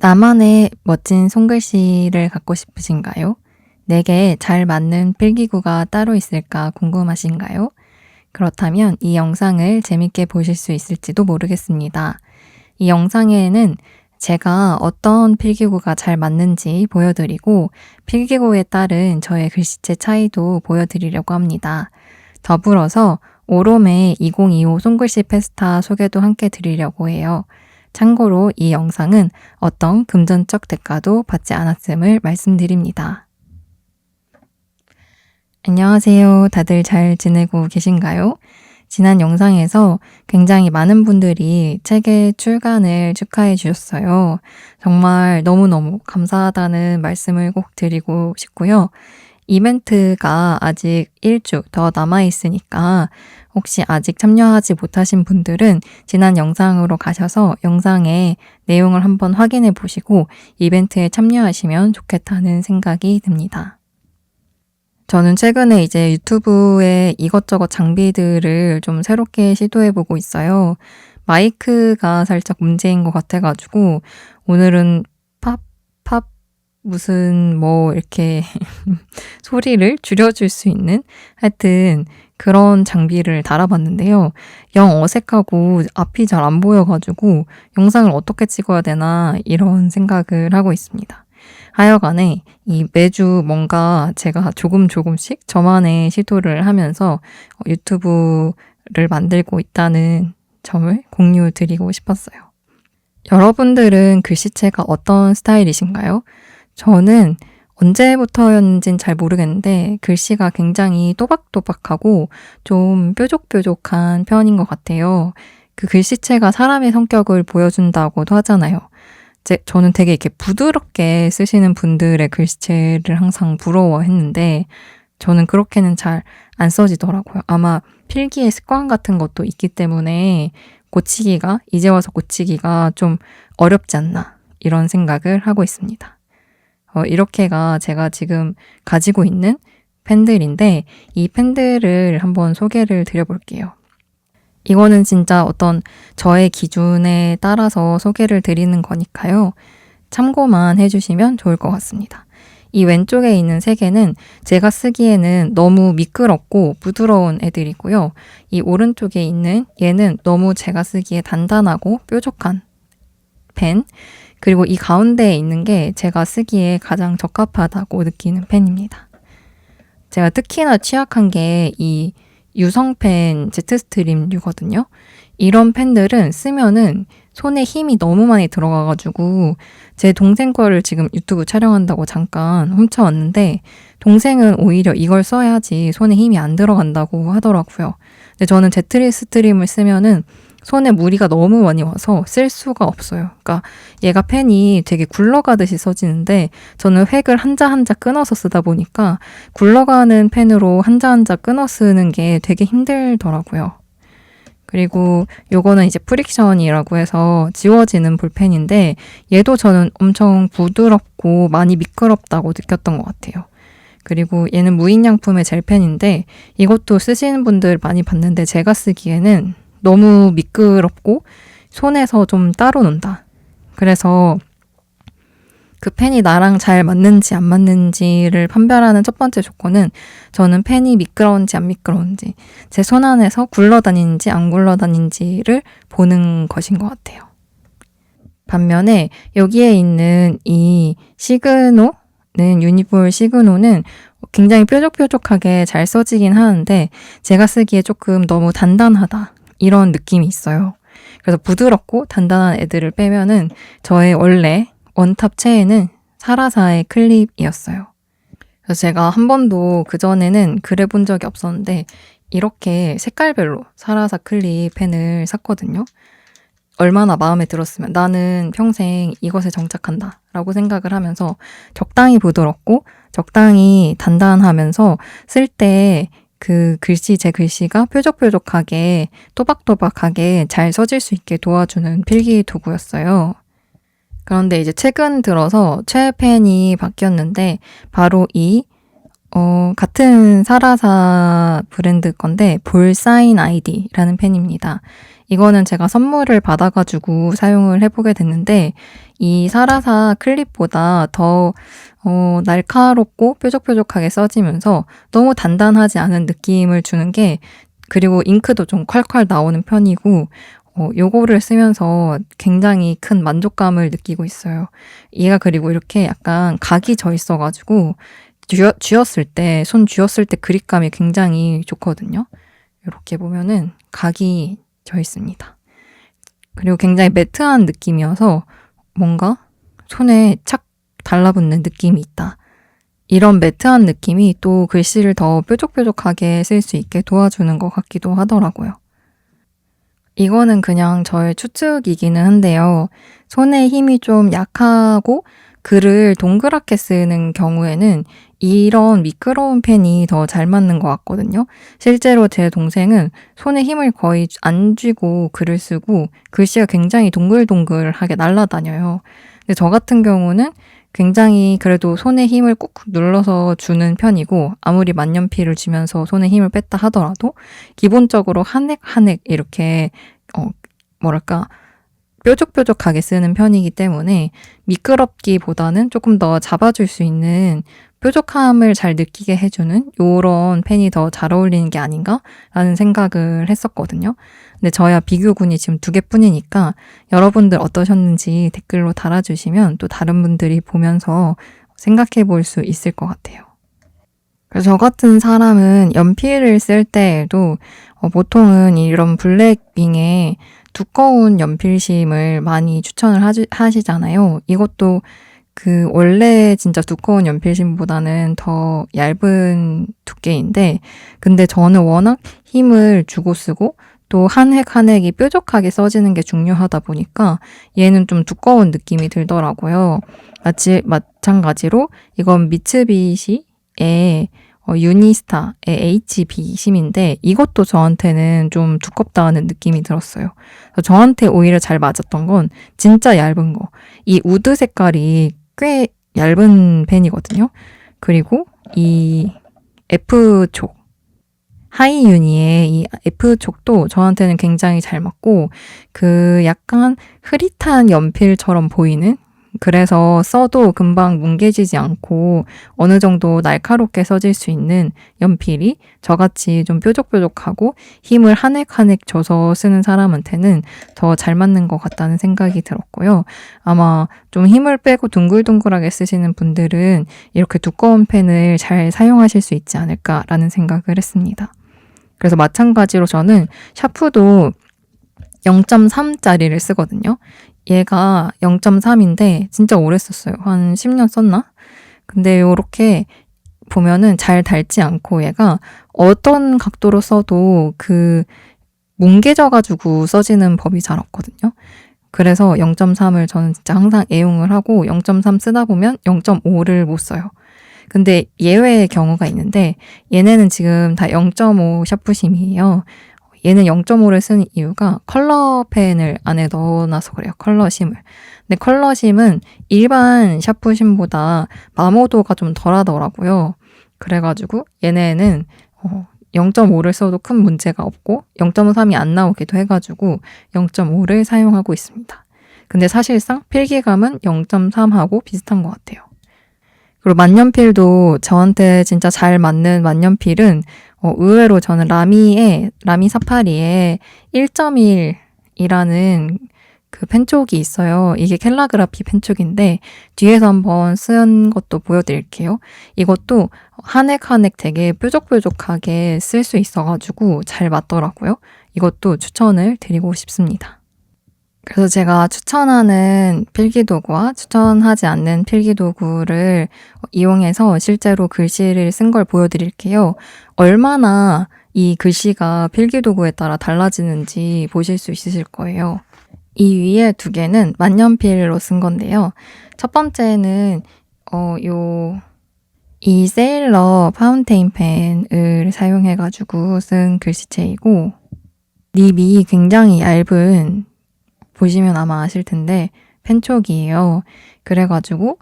나만의 멋진 손글씨를 갖고 싶으신가요? 내게 잘 맞는 필기구가 따로 있을까 궁금하신가요? 그렇다면 이 영상을 재밌게 보실 수 있을지도 모르겠습니다. 이 영상에는 제가 어떤 필기구가 잘 맞는지 보여드리고 필기구에 따른 저의 글씨체 차이도 보여드리려고 합니다. 더불어서 오롬의 2025 손글씨 페스타 소개도 함께 드리려고 해요. 참고로 이 영상은 어떤 금전적 대가도 받지 않았음을 말씀드립니다. 안녕하세요. 다들 잘 지내고 계신가요? 지난 영상에서 굉장히 많은 분들이 책의 출간을 축하해 주셨어요. 정말 너무너무 감사하다는 말씀을 꼭 드리고 싶고요. 이벤트가 아직 1주 더 남아있으니까 혹시 아직 참여하지 못하신 분들은 지난 영상으로 가셔서 영상의 내용을 한번 확인해 보시고 이벤트에 참여하시면 좋겠다는 생각이 듭니다. 저는 최근에 이제 유튜브에 이것저것 장비들을 좀 새롭게 시도해 보고 있어요. 마이크가 살짝 문제인 것 같아가지고 오늘은 무슨 이렇게 소리를 줄여줄 수 있는 하여튼 그런 장비를 달아봤는데요. 영 어색하고 앞이 잘 안 보여가지고 영상을 어떻게 찍어야 되나 이런 생각을 하고 있습니다. 하여간에 매주 뭔가 제가 조금씩 저만의 시도를 하면서 유튜브를 만들고 있다는 점을 공유드리고 싶었어요. 여러분들은 글씨체가 어떤 스타일이신가요? 저는 언제부터였는지는 잘 모르겠는데 글씨가 굉장히 또박또박하고 좀 뾰족뾰족한 편인 것 같아요. 그 글씨체가 사람의 성격을 보여준다고도 하잖아요. 저는 되게 이렇게 부드럽게 쓰시는 분들의 글씨체를 항상 부러워했는데 저는 그렇게는 잘 안 써지더라고요. 아마 필기의 습관 같은 것도 있기 때문에 이제 와서 고치기가 좀 어렵지 않나 이런 생각을 하고 있습니다. 이렇게가 제가 지금 가지고 있는 펜들인데 이 펜들을 한번 소개를 드려볼게요. 이거는 진짜 어떤 저의 기준에 따라서 소개를 드리는 거니까요. 참고만 해주시면 좋을 것 같습니다. 이 왼쪽에 있는 세 개는 제가 쓰기에는 너무 미끄럽고 부드러운 애들이고요. 이 오른쪽에 있는 얘는 너무 제가 쓰기에 단단하고 뾰족한 펜, 그리고 이 가운데에 있는 게 제가 쓰기에 가장 적합하다고 느끼는 펜입니다. 제가 특히나 취약한 게 이 유성펜 제트스트림류거든요. 이런 펜들은 쓰면은 손에 힘이 너무 많이 들어가가지고 제 동생 거를 지금 유튜브 촬영한다고 잠깐 훔쳐왔는데 동생은 오히려 이걸 써야지 손에 힘이 안 들어간다고 하더라고요. 근데 저는 제트스트림을 쓰면은 손에 무리가 너무 많이 와서 쓸 수가 없어요. 그러니까 얘가 펜이 되게 굴러가듯이 써지는데 저는 획을 한자 한자 끊어서 쓰다 보니까 굴러가는 펜으로 한자 한자 끊어 쓰는 게 되게 힘들더라고요. 그리고 요거는 이제 프릭션이라고 해서 지워지는 볼펜인데 얘도 저는 엄청 부드럽고 많이 미끄럽다고 느꼈던 것 같아요. 그리고 얘는 무인양품의 젤펜인데 이것도 쓰시는 분들 많이 봤는데 제가 쓰기에는 너무 미끄럽고 손에서 좀 따로 논다. 그래서 그 펜이 나랑 잘 맞는지 안 맞는지를 판별하는 첫 번째 조건은 저는 펜이 미끄러운지 안 미끄러운지 제 손 안에서 굴러다니는지 안 굴러다니는지를 보는 것인 것 같아요. 반면에 여기에 있는 이 유니볼 시그노는 굉장히 뾰족뾰족하게 잘 써지긴 하는데 제가 쓰기에 조금 너무 단단하다. 이런 느낌이 있어요. 그래서 부드럽고 단단한 애들을 빼면은 저의 원래 원탑 체에는 사라사의 클립이었어요. 그래서 제가 한 번도 그전에는 그래 본 적이 없었는데 이렇게 색깔별로 사라사 클립 펜을 샀거든요. 얼마나 마음에 들었으면 나는 평생 이것에 정착한다 라고 생각을 하면서 적당히 부드럽고 적당히 단단하면서 쓸 때 제 글씨가 뾰족뾰족하게 또박또박하게 잘 써질 수 있게 도와주는 필기 도구였어요. 그런데 이제 최근 들어서 최애 펜이 바뀌었는데 바로 같은 사라사 브랜드 건데 볼사인 아이디라는 펜입니다. 이거는 제가 선물을 받아가지고 사용을 해보게 됐는데 이 사라사 클립보다 더 날카롭고 뾰족뾰족하게 써지면서 너무 단단하지 않은 느낌을 주는 게 그리고 잉크도 좀 콸콸 나오는 편이고 요거를 쓰면서 굉장히 큰 만족감을 느끼고 있어요. 얘가 그리고 이렇게 약간 각이 져 있어가지고 쥐었을 때, 손 쥐었을 때 그립감이 굉장히 좋거든요. 이렇게 보면은 각이 져 있습니다. 그리고 굉장히 매트한 느낌이어서 뭔가 손에 착 달라붙는 느낌이 있다. 이런 매트한 느낌이 또 글씨를 더 뾰족뾰족하게 쓸 수 있게 도와주는 것 같기도 하더라고요. 이거는 그냥 저의 추측이기는 한데요. 손에 힘이 좀 약하고 글을 동그랗게 쓰는 경우에는 이런 미끄러운 펜이 더 잘 맞는 것 같거든요. 실제로 제 동생은 손에 힘을 거의 안 쥐고 글을 쓰고 글씨가 굉장히 동글동글하게 날아다녀요. 근데 저 같은 경우는 굉장히 그래도 손에 힘을 꾹꾹 눌러서 주는 편이고 아무리 만년필을 쥐면서 손에 힘을 뺐다 하더라도 기본적으로 한 획 한 획 이렇게 뭐랄까 뾰족뾰족하게 쓰는 편이기 때문에 미끄럽기보다는 조금 더 잡아줄 수 있는 뾰족함을 잘 느끼게 해주는 요런 펜이 더 잘 어울리는 게 아닌가라는 생각을 했었거든요. 근데 저야 비교군이 지금 2개뿐이니까 여러분들 어떠셨는지 댓글로 달아주시면 또 다른 분들이 보면서 생각해 볼 수 있을 것 같아요. 그래서 저 같은 사람은 연필을 쓸 때에도 보통은 이런 블랙윙에 두꺼운 연필심을 많이 추천을 하시잖아요. 이것도 원래 진짜 두꺼운 연필심보다는 더 얇은 두께인데, 근데 저는 워낙 힘을 주고 쓰고, 또 한 획 한 획이 뾰족하게 써지는 게 중요하다 보니까 얘는 좀 두꺼운 느낌이 들더라고요. 마찬가지로 이건 미츠비시의 유니스타의 HB 심인데 이것도 저한테는 좀 두껍다는 느낌이 들었어요. 저한테 오히려 잘 맞았던 건 진짜 얇은 거. 이 우드 색깔이 꽤 얇은 펜이거든요. 그리고 이 F촉, 하이유니의 이 F촉도 저한테는 굉장히 잘 맞고 약간 흐릿한 연필처럼 보이는 그래서 써도 금방 뭉개지지 않고 어느 정도 날카롭게 써질 수 있는 연필이 저같이 좀 뾰족뾰족하고 힘을 한 획 한 획 줘서 쓰는 사람한테는 더 잘 맞는 것 같다는 생각이 들었고요. 아마 좀 힘을 빼고 둥글둥글하게 쓰시는 분들은 이렇게 두꺼운 펜을 잘 사용하실 수 있지 않을까라는 생각을 했습니다. 그래서 마찬가지로 저는 샤프도 0.3짜리를 쓰거든요. 얘가 0.3인데 진짜 오래 썼어요. 한 10년 썼나? 근데 이렇게 보면은 잘 닳지 않고 얘가 어떤 각도로 써도 뭉개져가지고 써지는 법이 잘 없거든요. 그래서 0.3을 저는 진짜 항상 애용을 하고 0.3 쓰다 보면 0.5를 못 써요. 근데 예외의 경우가 있는데 얘네는 지금 다 0.5 샤프심이에요. 얘는 0.5를 쓰는 이유가 컬러 펜을 안에 넣어놔서 그래요. 컬러심을. 근데 컬러심은 일반 샤프심보다 마모도가 좀 덜하더라고요. 그래가지고 얘네는 0.5를 써도 큰 문제가 없고 0.3이 안 나오기도 해가지고 0.5를 사용하고 있습니다. 근데 사실상 필기감은 0.3하고 비슷한 것 같아요. 그리고 만년필도 저한테 진짜 잘 맞는 만년필은 의외로 저는 라미 사파리의 1.1이라는 그 펜촉이 있어요. 이게 캘라그라피 펜촉인데 뒤에서 한번 쓴 것도 보여드릴게요. 이것도 한 획 한 획 되게 뾰족뾰족하게 쓸 수 있어가지고 잘 맞더라고요. 이것도 추천을 드리고 싶습니다. 그래서 제가 추천하는 필기도구와 추천하지 않는 필기도구를 이용해서 실제로 글씨를 쓴 걸 보여드릴게요. 얼마나 이 글씨가 필기도구에 따라 달라지는지 보실 수 있으실 거예요. 이 위에 2개는 만년필로 쓴 건데요. 첫 번째는 이 세일러 파운테인 펜을 사용해가지고 쓴 글씨체이고 립이 굉장히 얇은 보시면 아마 아실 텐데 펜촉이에요. 그래가지고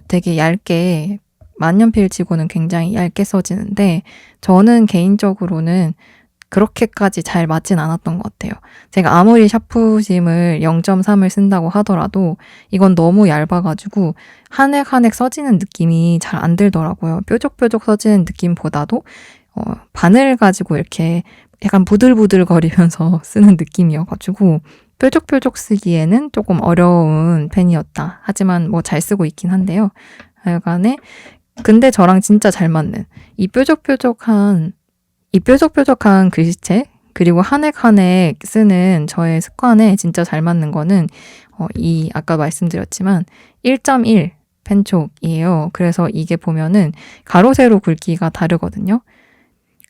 되게 얇게 만년필 치고는 굉장히 얇게 써지는데 저는 개인적으로는 그렇게까지 잘 맞진 않았던 것 같아요. 제가 아무리 샤프심을 0.3을 쓴다고 하더라도 이건 너무 얇아가지고 한 획 한 획 써지는 느낌이 잘 안 들더라고요. 뾰족뾰족 써지는 느낌보다도 바늘 가지고 이렇게 약간 부들부들 거리면서 쓰는 느낌이어가지고 뾰족뾰족 쓰기에는 조금 어려운 펜이었다. 하지만 뭐 잘 쓰고 있긴 한데요. 하여간에 근데 저랑 진짜 잘 맞는 이 뾰족뾰족한 글씨체 그리고 한 획 한 획 쓰는 저의 습관에 진짜 잘 맞는 거는 이 아까 말씀드렸지만 1.1 펜촉이에요. 그래서 이게 보면은 가로 세로 굵기가 다르거든요.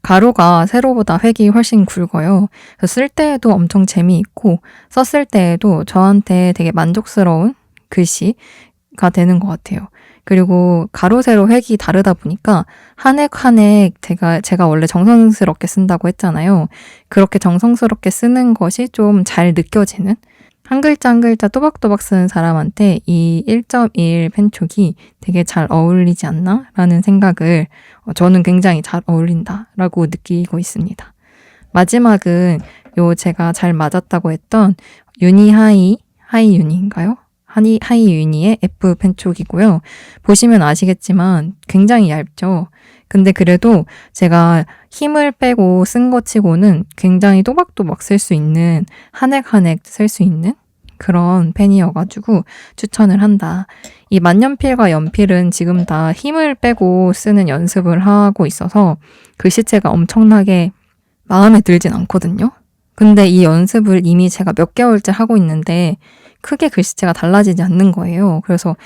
가로가 세로보다 획이 훨씬 굵어요. 그래서 쓸 때에도 엄청 재미있고 썼을 때에도 저한테 되게 만족스러운 글씨가 되는 것 같아요. 그리고 가로 세로 획이 다르다 보니까 한 획 한 획 제가 원래 정성스럽게 쓴다고 했잖아요. 그렇게 정성스럽게 쓰는 것이 좀 잘 느껴지는 한 글자 한 글자 또박또박 쓰는 사람한테 이 1.1 펜촉이 되게 잘 어울리지 않나? 라는 생각을 저는 굉장히 잘 어울린다라고 느끼고 있습니다. 마지막은 제가 잘 맞았다고 했던 하이유니인가요? 하이유니의 F 펜촉이고요. 보시면 아시겠지만 굉장히 얇죠. 근데 그래도 제가 힘을 빼고 쓴 것 치고는 굉장히 또박또박 쓸 수 있는 한 획 한 획 쓸 수 있는 그런 펜이어가지고 추천을 한다. 이 만년필과 연필은 지금 다 힘을 빼고 쓰는 연습을 하고 있어서 글씨체가 엄청나게 마음에 들진 않거든요. 근데 이 연습을 이미 제가 몇 개월째 하고 있는데 크게 글씨체가 달라지지 않는 거예요. 그래서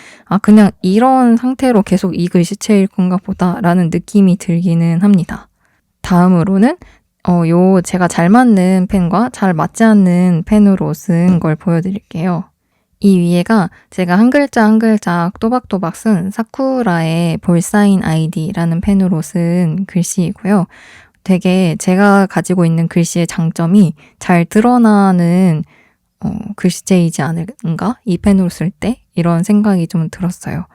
그냥 이런 상태로 계속 이 글씨체일 건가 보다라는 느낌이 들기는 합니다. 다음으로는 제가 잘 맞는 펜과 잘 맞지 않는 펜으로 쓴 걸 보여드릴게요. 이 위에가 제가 한 글자 한 글자 또박또박 쓴 사쿠라의 볼사인 아이디라는 펜으로 쓴 글씨이고요. 되게 제가 가지고 있는 글씨의 장점이 잘 드러나는 글씨체이지 않을까? 이 펜으로 쓸 때 이런 생각이 좀 들었어요.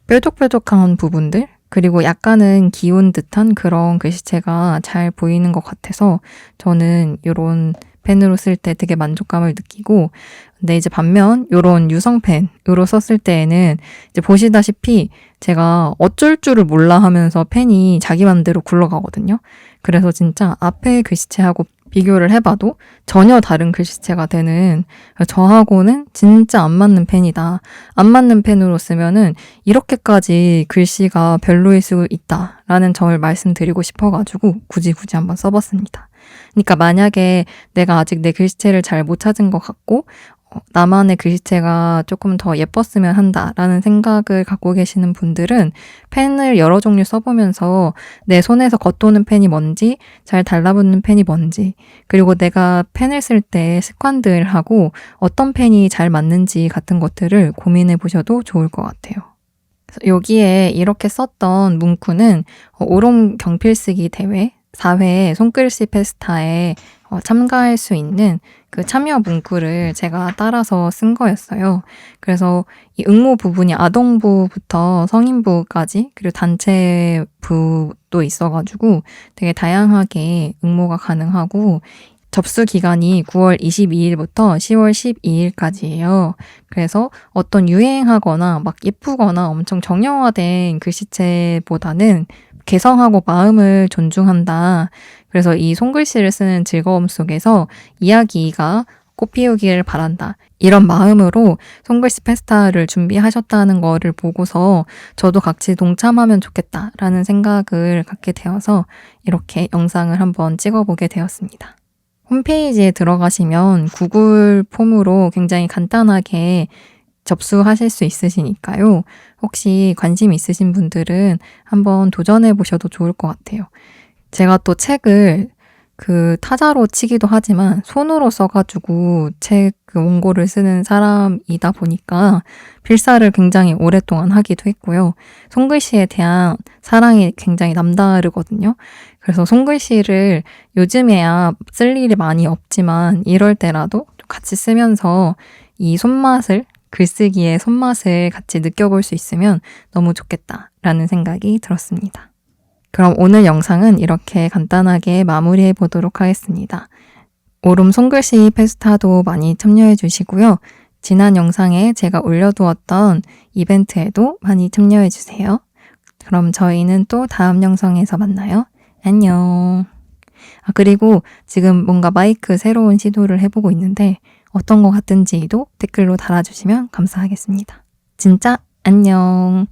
뾰족뾰족한 부분들 그리고 약간은 기운 듯한 그런 글씨체가 잘 보이는 것 같아서 저는 이런 펜으로 쓸 때 되게 만족감을 느끼고 근데 이제 반면 이런 유성펜으로 썼을 때에는 이제 보시다시피 제가 어쩔 줄을 몰라 하면서 펜이 자기 맘대로 굴러가거든요. 그래서 진짜 앞에 글씨체하고 비교를 해봐도 전혀 다른 글씨체가 되는 저하고는 진짜 안 맞는 펜이다. 안 맞는 펜으로 쓰면은 이렇게까지 글씨가 별로일 수 있다라는 점을 말씀드리고 싶어가지고 굳이 한번 써봤습니다. 그러니까 만약에 내가 아직 내 글씨체를 잘 못 찾은 것 같고 나만의 글씨체가 조금 더 예뻤으면 한다라는 생각을 갖고 계시는 분들은 펜을 여러 종류 써보면서 내 손에서 겉도는 펜이 뭔지, 잘 달라붙는 펜이 뭔지, 그리고 내가 펜을 쓸 때 습관들하고 어떤 펜이 잘 맞는지 같은 것들을 고민해 보셔도 좋을 것 같아요. 여기에 이렇게 썼던 문구는 오롬 경필쓰기 대회 4회 손글씨 페스타에 참가할 수 있는 그 참여 문구를 제가 따라서 쓴 거였어요. 그래서 이 응모 부분이 아동부부터 성인부까지 그리고 단체부도 있어가지고 되게 다양하게 응모가 가능하고 접수 기간이 9월 22일부터 10월 12일까지예요. 그래서 어떤 유행하거나 막 예쁘거나 엄청 정형화된 글씨체보다는 개성하고 마음을 존중한다. 그래서 이 손글씨를 쓰는 즐거움 속에서 이야기가 꽃피우기를 바란다. 이런 마음으로 손글씨 페스타를 준비하셨다는 거를 보고서 저도 같이 동참하면 좋겠다라는 생각을 갖게 되어서 이렇게 영상을 한번 찍어보게 되었습니다. 홈페이지에 들어가시면 구글 폼으로 굉장히 간단하게 접수하실 수 있으시니까요. 혹시 관심 있으신 분들은 한번 도전해 보셔도 좋을 것 같아요. 제가 또 책을 타자로 치기도 하지만 손으로 써가지고 책 원고를 쓰는 사람이다 보니까 필사를 굉장히 오랫동안 하기도 했고요. 손글씨에 대한 사랑이 굉장히 남다르거든요. 그래서 손글씨를 요즘에야 쓸 일이 많이 없지만 이럴 때라도 같이 쓰면서 이 글쓰기의 손맛을 같이 느껴볼 수 있으면 너무 좋겠다라는 생각이 들었습니다. 그럼 오늘 영상은 이렇게 간단하게 마무리해 보도록 하겠습니다. 오름 손글씨 페스타도 많이 참여해 주시고요. 지난 영상에 제가 올려두었던 이벤트에도 많이 참여해 주세요. 그럼 저희는 또 다음 영상에서 만나요. 안녕. 그리고 지금 뭔가 마이크 새로운 시도를 해보고 있는데 어떤 것 같은지도 댓글로 달아주시면 감사하겠습니다. 진짜 안녕.